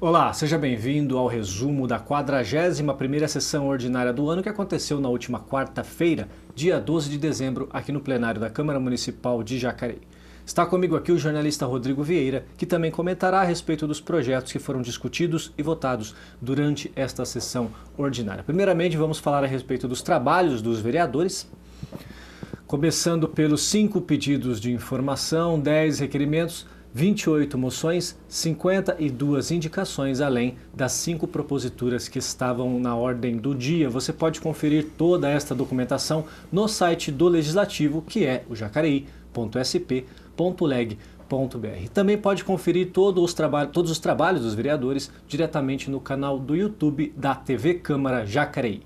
Olá, seja bem-vindo ao resumo da 41ª sessão ordinária do ano que aconteceu na última quarta-feira, dia 12 de dezembro, aqui no plenário da Câmara Municipal de Jacareí. Está comigo aqui o jornalista Rodrigo Vieira, que também comentará a respeito dos projetos que foram discutidos e votados durante esta sessão ordinária. Primeiramente, vamos falar a respeito dos trabalhos dos vereadores, começando pelos 5 pedidos de informação, 10 requerimentos, 28 moções, 52 indicações, além das 5 proposituras que estavam na ordem do dia. Você pode conferir toda esta documentação no site do Legislativo, que é o jacareí.sp.leg.br. Também pode conferir todos os trabalhos dos vereadores diretamente no canal do YouTube da TV Câmara Jacareí.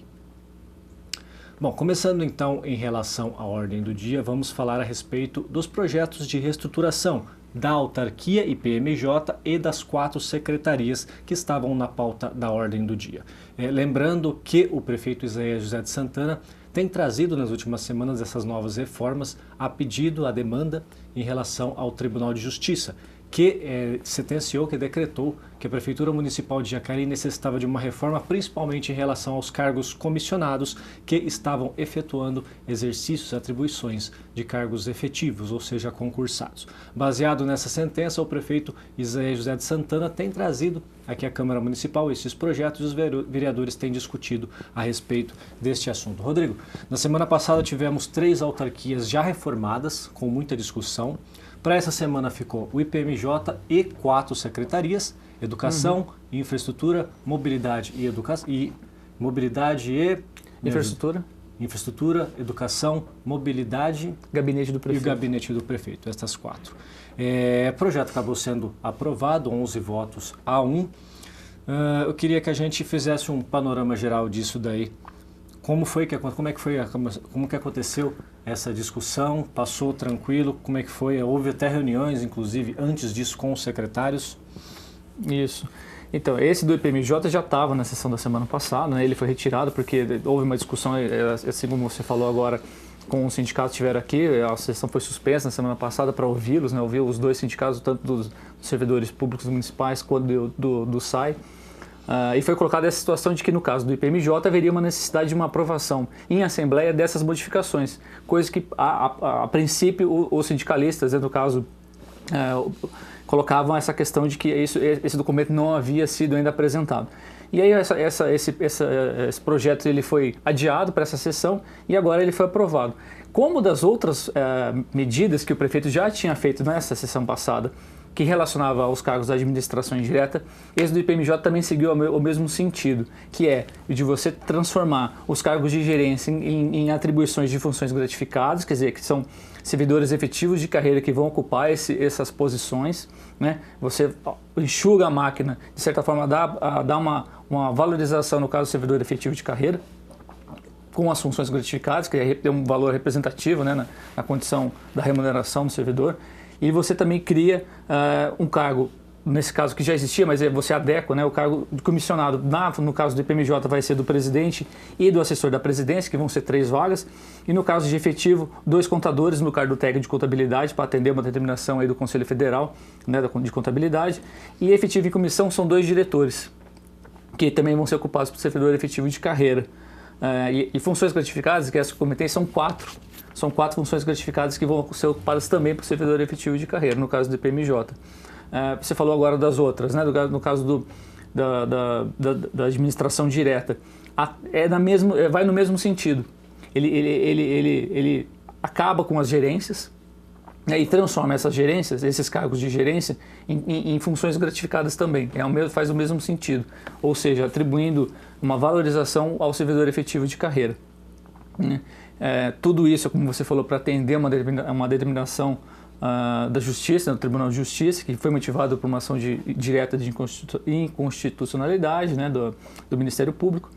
Bom, começando então em relação à ordem do dia, vamos falar a respeito dos projetos de reestruturação da autarquia IPMJ e das 4 secretarias que estavam na pauta da ordem do dia. Lembrando que o prefeito Isaías José de Santana tem trazido nas últimas semanas essas novas reformas a pedido, a demanda em relação ao Tribunal de Justiça, que sentenciou, que decretou que a Prefeitura Municipal de Jacareí necessitava de uma reforma, principalmente em relação aos cargos comissionados que estavam efetuando exercícios, atribuições de cargos efetivos, ou seja, concursados. Baseado nessa sentença, o prefeito Isaías José de Santana tem trazido aqui à Câmara Municipal esses projetos e os vereadores têm discutido a respeito deste assunto. Rodrigo, na semana passada tivemos 3 autarquias já reformadas, com muita discussão. Para essa semana ficou o IPMJ e 4 secretarias, Educação, Infraestrutura, Mobilidade e Educação Infraestrutura, Educação, Mobilidade Gabinete do Prefeito. E o Gabinete do Prefeito, estas 4. O projeto acabou sendo aprovado, 11 votos a 1. Eu queria que a gente fizesse um panorama geral disso daí. Como que aconteceu essa discussão? Passou tranquilo? Como é que foi? Houve até reuniões, inclusive, antes disso com os secretários? Isso. Então, esse do IPMJ já estava na sessão da semana passada, né? Ele foi retirado porque houve uma discussão, assim como você falou agora, com os sindicatos que estiveram aqui. A sessão foi suspensa na semana passada para ouvi-los, né? Ouvir os 2 sindicatos, tanto dos servidores públicos municipais quanto do SAI. E foi colocada essa situação de que, no caso do IPMJ, haveria uma necessidade de uma aprovação em assembleia dessas modificações, coisa que, a princípio, os sindicalistas, no caso, colocavam essa questão de que esse documento não havia sido ainda apresentado. E aí esse projeto ele foi adiado para essa sessão e agora ele foi aprovado. Como das outras medidas que o prefeito já tinha feito nessa sessão passada, que relacionava aos cargos da administração indireta, esse do IPMJ também seguiu o mesmo sentido, que é de você transformar os cargos de gerência em atribuições de funções gratificadas, quer dizer, que são servidores efetivos de carreira que vão ocupar essas posições, né? Você enxuga a máquina, de certa forma dá uma valorização no caso do servidor efetivo de carreira, com as funções gratificadas, que é um valor representativo, né, na condição da remuneração do servidor. E você também cria um cargo, nesse caso que já existia, mas você adequa, né, o cargo de comissionado, no caso do IPMJ vai ser do presidente e do assessor da presidência, que vão ser 3 vagas, e no caso de efetivo, 2 contadores no cargo do técnico de contabilidade, para atender uma determinação aí do Conselho Federal, né, de contabilidade, e efetivo em comissão são 2 diretores, que também vão ser ocupados por servidor efetivo de carreira. E funções gratificadas, que essa que eu comentei, são 4. São 4 funções gratificadas que vão ser ocupadas também por servidor efetivo de carreira, no caso do IPMJ. Você falou agora das outras, né? No caso da administração direta. Vai no mesmo sentido. Ele acaba com as gerências, né, e transforma essas gerências, esses cargos de gerência, em funções gratificadas também. Faz o mesmo sentido. Ou seja, atribuindo uma valorização ao servidor efetivo de carreira, né? Tudo isso, como você falou, para atender uma determinação da Justiça, do Tribunal de Justiça, que foi motivado por uma ação direta de inconstitucionalidade, né, do Ministério Público.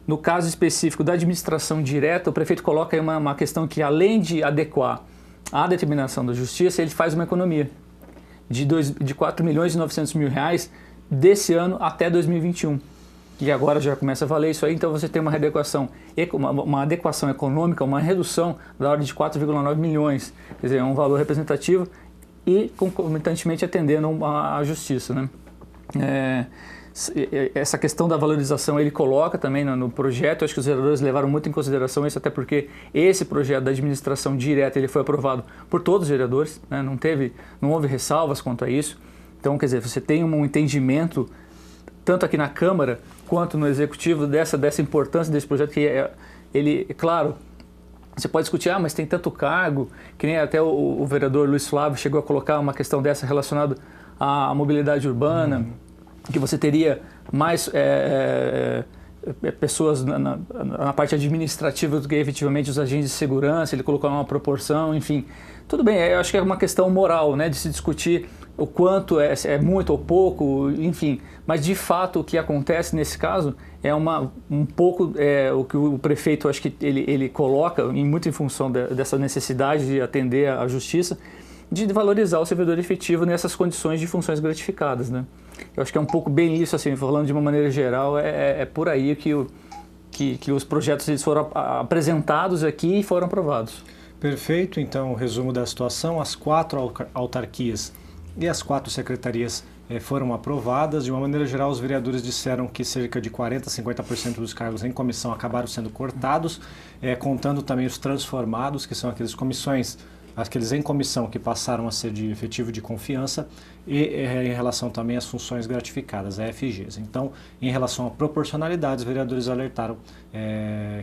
No caso específico da administração direta, o prefeito coloca aí uma questão que, além de adequar a determinação da Justiça, ele faz uma economia de R$4.900.000 desse ano até 2021. que agora já começa a valer isso aí, então você tem uma adequação econômica, uma redução da ordem de 4,9 milhões, quer dizer, é um valor representativo e concomitantemente atendendo à justiça, né? Essa questão da valorização ele coloca também no projeto. Acho que os vereadores levaram muito em consideração isso, até porque esse projeto da administração direta ele foi aprovado por todos os vereadores, né? Não houve ressalvas quanto a isso. Então, quer dizer, você tem um entendimento tanto aqui na Câmara quanto no Executivo dessa importância desse projeto, que ele, claro, você pode discutir, mas tem tanto cargo, que nem até o vereador Luiz Flávio chegou a colocar uma questão dessa relacionada à mobilidade urbana, que você teria mais pessoas na parte administrativa do que efetivamente os agentes de segurança, ele colocou uma proporção, enfim. Tudo bem, eu acho que é uma questão moral, né, de se discutir o quanto é muito ou pouco, enfim. Mas, de fato, o que acontece nesse caso é um pouco o que o prefeito, acho que ele coloca, muito em função dessa necessidade de atender à justiça, de valorizar o servidor efetivo nessas condições de funções gratificadas, né? Eu acho que é um pouco bem isso, assim, falando de uma maneira geral, é por aí que os projetos eles foram apresentados aqui e foram aprovados. Perfeito, então, resumo da situação: as 4 autarquias e as 4 secretarias foram aprovadas. De uma maneira geral, os vereadores disseram que cerca de 40% a 50% dos cargos em comissão acabaram sendo cortados, contando também os transformados, que são aqueles em comissão que passaram a ser de efetivo de confiança, e em relação também às funções gratificadas, FGs. Então, em relação à proporcionalidade, os vereadores alertaram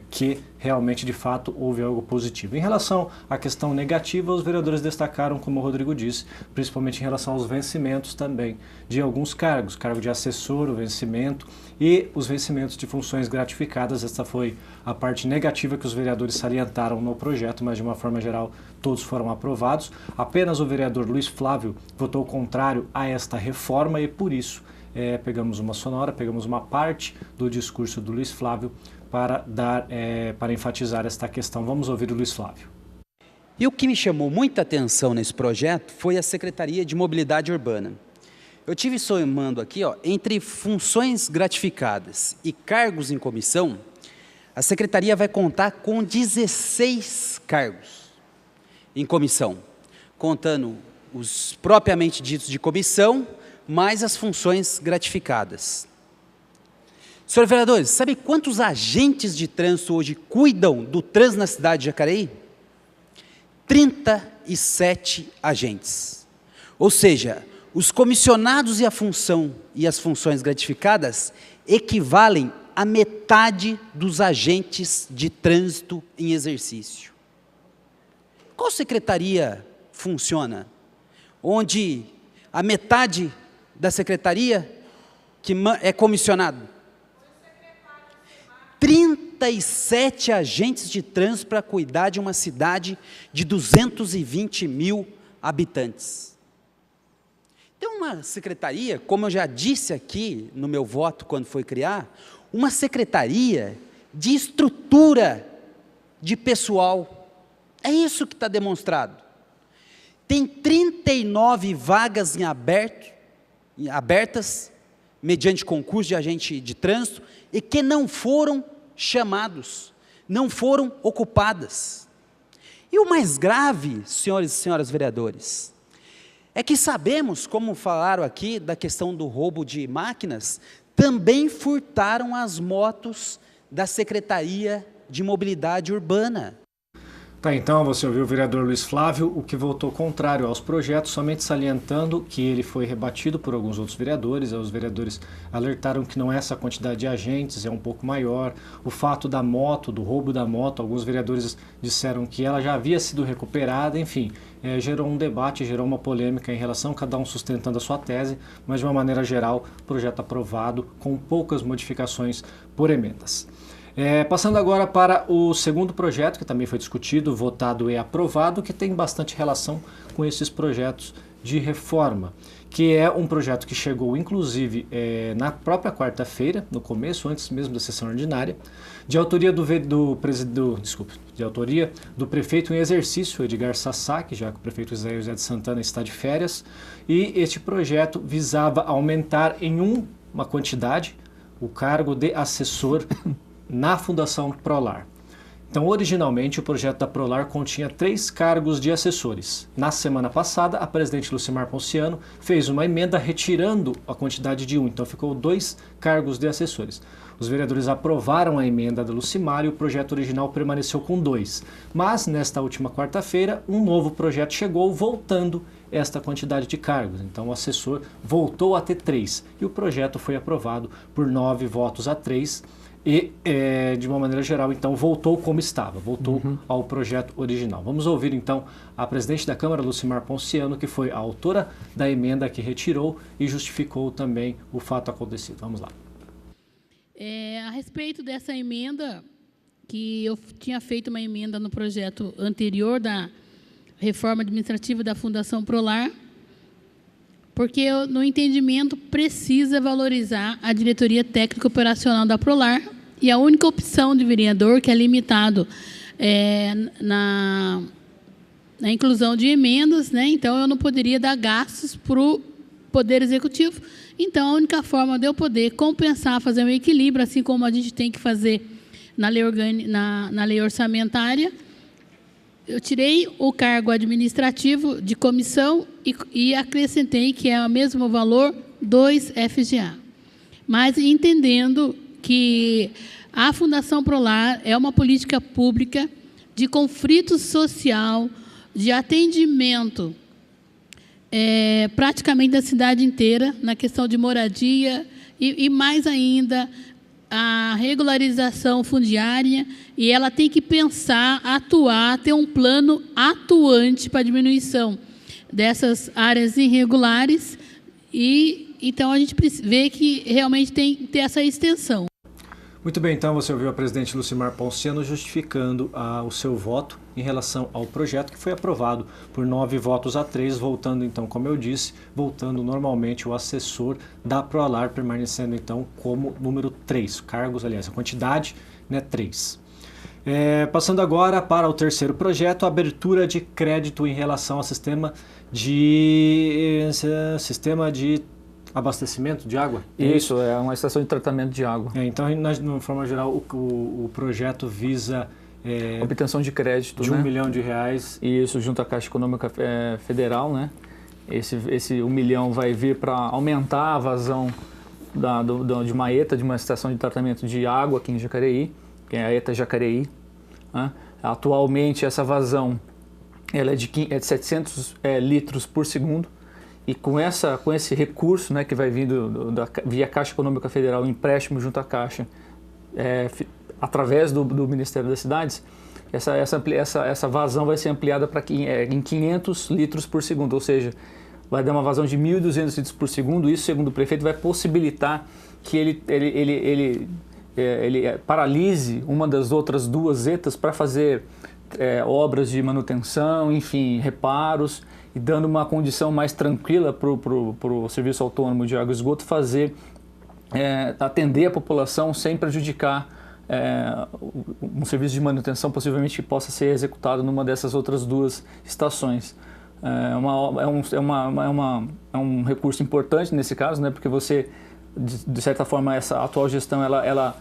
que realmente, de fato, houve algo positivo. Em relação à questão negativa, os vereadores destacaram, como o Rodrigo disse, principalmente em relação aos vencimentos também de alguns cargos, cargo de assessor, o vencimento, e os vencimentos de funções gratificadas. Esta foi a parte negativa que os vereadores salientaram no projeto, mas de uma forma geral todos foram aprovados. Apenas o vereador Luiz Flávio votou contrário a esta reforma e por isso pegamos uma sonora, pegamos uma parte do discurso do Luiz Flávio para enfatizar esta questão. Vamos ouvir o Luiz Flávio. E o que me chamou muita atenção nesse projeto foi a Secretaria de Mobilidade Urbana. Eu tive somando aqui, entre funções gratificadas e cargos em comissão, a Secretaria vai contar com 16 cargos em comissão, contando os propriamente ditos de comissão, mais as funções gratificadas. Senhores vereadores, sabe quantos agentes de trânsito hoje cuidam do trânsito na cidade de Jacareí? 37 agentes. Ou seja, os comissionados e as funções gratificadas equivalem a metade dos agentes de trânsito em exercício. Qual secretaria funciona onde a metade da secretaria que é comissionado? 37 agentes de trânsito para cuidar de uma cidade de 220 mil habitantes. Tem uma secretaria, como eu já disse aqui no meu voto quando foi criar, uma secretaria de estrutura de pessoal. É isso que está demonstrado. Tem 39 vagas abertas, mediante concurso de agente de trânsito, e que não foram chamados, não foram ocupadas. E o mais grave, senhores e senhoras vereadores, é que sabemos, como falaram aqui, da questão do roubo de máquinas, também furtaram as motos da Secretaria de Mobilidade Urbana. Tá, então você ouviu o vereador Luiz Flávio, o que votou contrário aos projetos, somente salientando que ele foi rebatido por alguns outros vereadores. Os vereadores alertaram que não é essa quantidade de agentes, é um pouco maior. O fato da moto, do roubo da moto, alguns vereadores disseram que ela já havia sido recuperada, enfim, gerou um debate, gerou uma polêmica em relação, cada um sustentando a sua tese, mas de uma maneira geral, projeto aprovado com poucas modificações por emendas. Passando agora para o segundo projeto, que também foi discutido, votado e aprovado, que tem bastante relação com esses projetos de reforma, que é um projeto que chegou, inclusive, na própria quarta-feira, no começo, antes mesmo da sessão ordinária, de autoria do prefeito em exercício, Edgar Sasaki, já que o prefeito José de Santana está de férias, e este projeto visava aumentar em uma quantidade o cargo de assessor na Fundação Prolar. Então, originalmente, o projeto da Prolar continha 3 cargos de assessores. Na semana passada, a presidente Lucimar Ponciano fez uma emenda retirando a quantidade de 1, então ficou 2 cargos de assessores. Os vereadores aprovaram a emenda da Lucimar e o projeto original permaneceu com 2. Mas, nesta última quarta-feira, um novo projeto chegou, voltando esta quantidade de cargos. Então, o assessor voltou a ter 3 e o projeto foi aprovado por 9 votos a 3 e, de uma maneira geral, então, voltou como estava, voltou ao projeto original. Vamos ouvir, então, a presidente da Câmara, Lucimar Ponciano, que foi a autora da emenda que retirou e justificou também o fato acontecido. Vamos lá. A respeito dessa emenda, que eu tinha feito uma emenda no projeto anterior da reforma administrativa da Fundação Prolar, porque no entendimento precisa valorizar a diretoria técnica operacional da Prolar e a única opção de vereador que é limitado na inclusão de emendas, né? Então eu não poderia dar gastos para o Poder Executivo. Então a única forma de eu poder compensar, fazer um equilíbrio, assim como a gente tem que fazer na lei orçamentária, eu tirei o cargo administrativo de comissão e acrescentei que é o mesmo valor 2 FGA. Mas entendendo que a Fundação Prolar é uma política pública de conflito social, de atendimento praticamente da cidade inteira, na questão de moradia e mais ainda, a regularização fundiária, e ela tem que pensar, atuar, ter um plano atuante para a diminuição dessas áreas irregulares, e então a gente vê que realmente tem que ter essa extensão. Muito bem, então você ouviu a presidente Lucimar Ponciano justificando o seu voto em relação ao projeto que foi aprovado por 9 votos a 3, voltando então, como eu disse, voltando normalmente o assessor da Prolar, permanecendo então como número 3, cargos, aliás, a quantidade, né, 3. Passando agora para o terceiro projeto, abertura de crédito em relação ao sistema de abastecimento de água? Isso, é uma estação de tratamento de água. Então, de forma geral, o projeto visa obtenção de crédito, de né? R$1 milhão. Isso, junto à Caixa Econômica Federal, né? Esse R$1 milhão vai vir para aumentar a vazão de uma ETA, de uma estação de tratamento de água aqui em Jacareí, que é a ETA Jacareí, né? Atualmente, essa vazão ela é de 700 litros por segundo. E com esse recurso, né, que vai vir via Caixa Econômica Federal, empréstimo junto à Caixa, através do Ministério das Cidades, essa vazão vai ser ampliada em 500 litros por segundo, ou seja, vai dar uma vazão de 1.200 litros por segundo. Isso, segundo o prefeito, vai possibilitar que ele paralise uma das outras 2 ETAs para fazer obras de manutenção, enfim, reparos, e dando uma condição mais tranquila para o Serviço Autônomo de Água e Esgoto atender a população sem prejudicar um serviço de manutenção possivelmente que possa ser executado numa dessas outras 2 estações. É um recurso importante nesse caso, né, porque você, de certa forma, essa atual gestão ela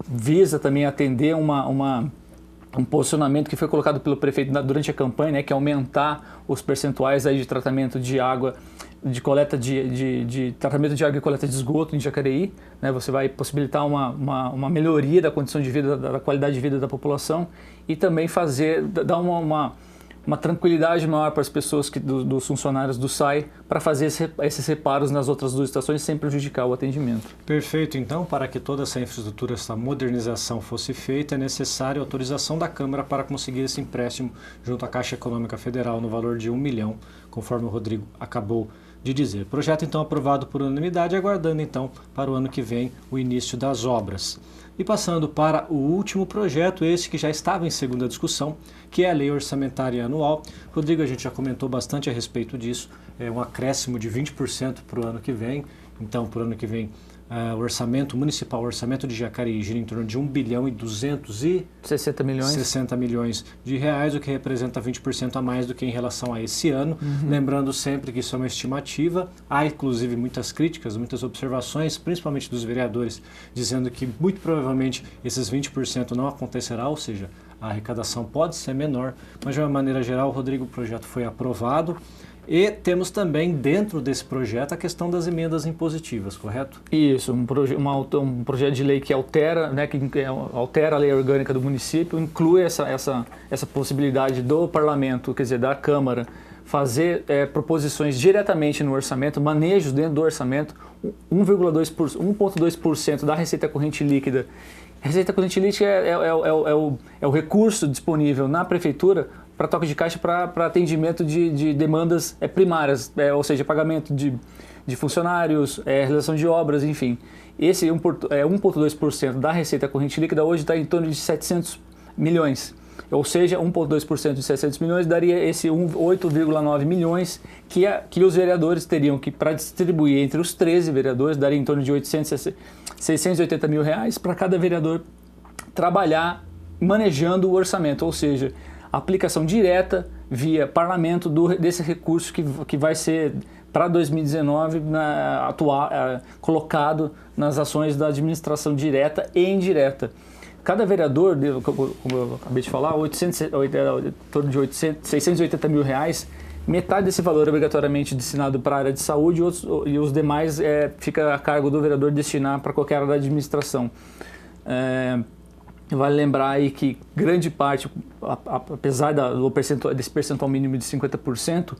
visa também atender um posicionamento que foi colocado pelo prefeito durante a campanha, né, que é aumentar os percentuais aí de tratamento de água, de coleta de tratamento de água e coleta de esgoto em Jacareí, né? Você vai possibilitar uma melhoria da condição de vida, da qualidade de vida da população, e também dar uma tranquilidade maior para as pessoas, dos funcionários do SAI, para fazer esses reparos nas outras 2 estações sem prejudicar o atendimento. Perfeito. Então, para que toda essa infraestrutura, essa modernização fosse feita, é necessária a autorização da Câmara para conseguir esse empréstimo junto à Caixa Econômica Federal no valor de R$1 milhão, conforme o Rodrigo acabou de dizer. Projeto, então, aprovado por unanimidade, aguardando, então, para o ano que vem o início das obras. E passando para o último projeto, esse que já estava em segunda discussão, que é a Lei Orçamentária Anual. Rodrigo, a gente já comentou bastante a respeito disso, é um acréscimo de 20% para o ano que vem. Então, para o ano que vem, o orçamento municipal, o orçamento de Jacareí gira em torno de R$1.260 milhões de reais, o que representa 20% a mais do que em relação a esse ano. Lembrando sempre que isso é uma estimativa, há inclusive muitas críticas, muitas observações, principalmente dos vereadores, dizendo que muito provavelmente esses 20% não acontecerá, ou seja, a arrecadação pode ser menor, mas de uma maneira geral, Rodrigo, o projeto foi aprovado. E temos também dentro desse projeto a questão das emendas impositivas, correto? Isso, um projeto de lei que altera, né, altera a lei orgânica do município, inclui essa possibilidade do parlamento, quer dizer, da Câmara, fazer proposições diretamente no orçamento, manejos dentro do orçamento, 1,2% da receita corrente líquida. A receita corrente líquida é o recurso disponível na prefeitura para toque de caixa para atendimento de demandas primárias, ou seja, pagamento de funcionários, realização de obras, enfim. Esse 1,2% da receita corrente líquida hoje está em torno de 700 milhões. Ou seja, 1,2% de 700 milhões daria esse 8,9 milhões que os vereadores teriam que, para distribuir entre os 13 vereadores, daria em torno de 680 mil reais para cada vereador trabalhar manejando o orçamento, ou seja, aplicação direta via parlamento desse recurso que vai ser para 2019 colocado nas ações da administração direta e indireta. Cada vereador, como eu acabei de falar, em torno de 680 mil reais, metade desse valor é obrigatoriamente destinado para a área de saúde e os demais fica a cargo do vereador destinar para qualquer área da administração. Vale lembrar aí que grande parte, apesar desse percentual mínimo de 50%,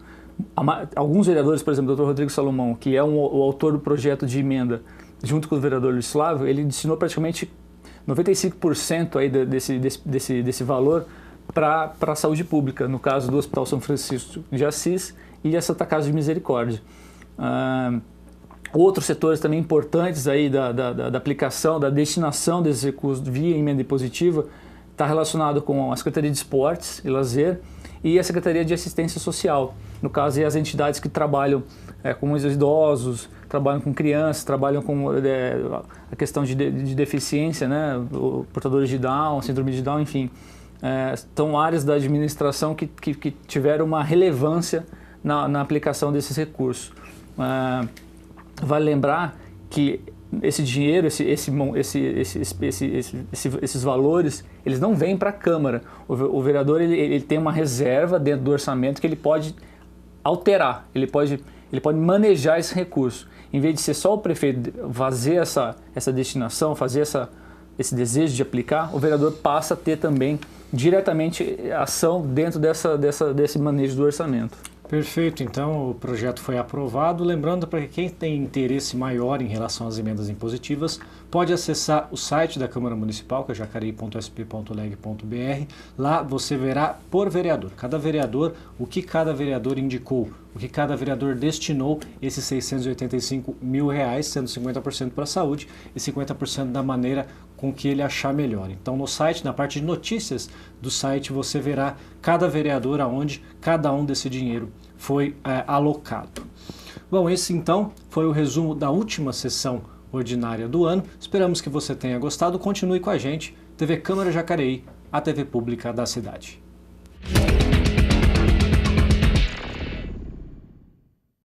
alguns vereadores, por exemplo, o Dr. Rodrigo Salomão, que é o autor do projeto de emenda, junto com o vereador Luiz Flávio, ele destinou praticamente 95% aí desse valor para a saúde pública, no caso do Hospital São Francisco de Assis e a Santa Casa de Misericórdia. Outros setores também importantes aí da aplicação, da destinação desses recursos via emenda impositiva está relacionado com a Secretaria de Esportes e Lazer e a Secretaria de Assistência Social. No caso, as entidades que trabalham com os idosos, trabalham com crianças, trabalham com a questão de deficiência, né, portadores de Down, síndrome de Down, enfim. São áreas da administração que tiveram uma relevância na aplicação desses recursos. Vale lembrar que esse dinheiro, esses valores, eles não vêm para a Câmara. O vereador ele tem uma reserva dentro do orçamento que ele pode alterar, ele pode manejar esse recurso. Em vez de ser só o prefeito fazer essa destinação, fazer esse desejo de aplicar, o vereador passa a ter também diretamente ação dentro desse manejo do orçamento. Perfeito, então o projeto foi aprovado. Lembrando, para quem tem interesse maior em relação às emendas impositivas, pode acessar o site da Câmara Municipal, que é jacareí.sp.leg.br. Lá você verá por vereador, cada vereador, o que cada vereador indicou, o que cada vereador destinou esses 685 mil reais, sendo 50% para a saúde e 50% da maneira com que ele achar melhor. Então no site, na parte de notícias do site, você verá cada vereador aonde cada um desse dinheiro foi alocado. Bom, esse então foi o resumo da última sessão ordinária do ano. Esperamos que você tenha gostado. Continue com a gente. TV Câmara Jacareí, a TV pública da cidade.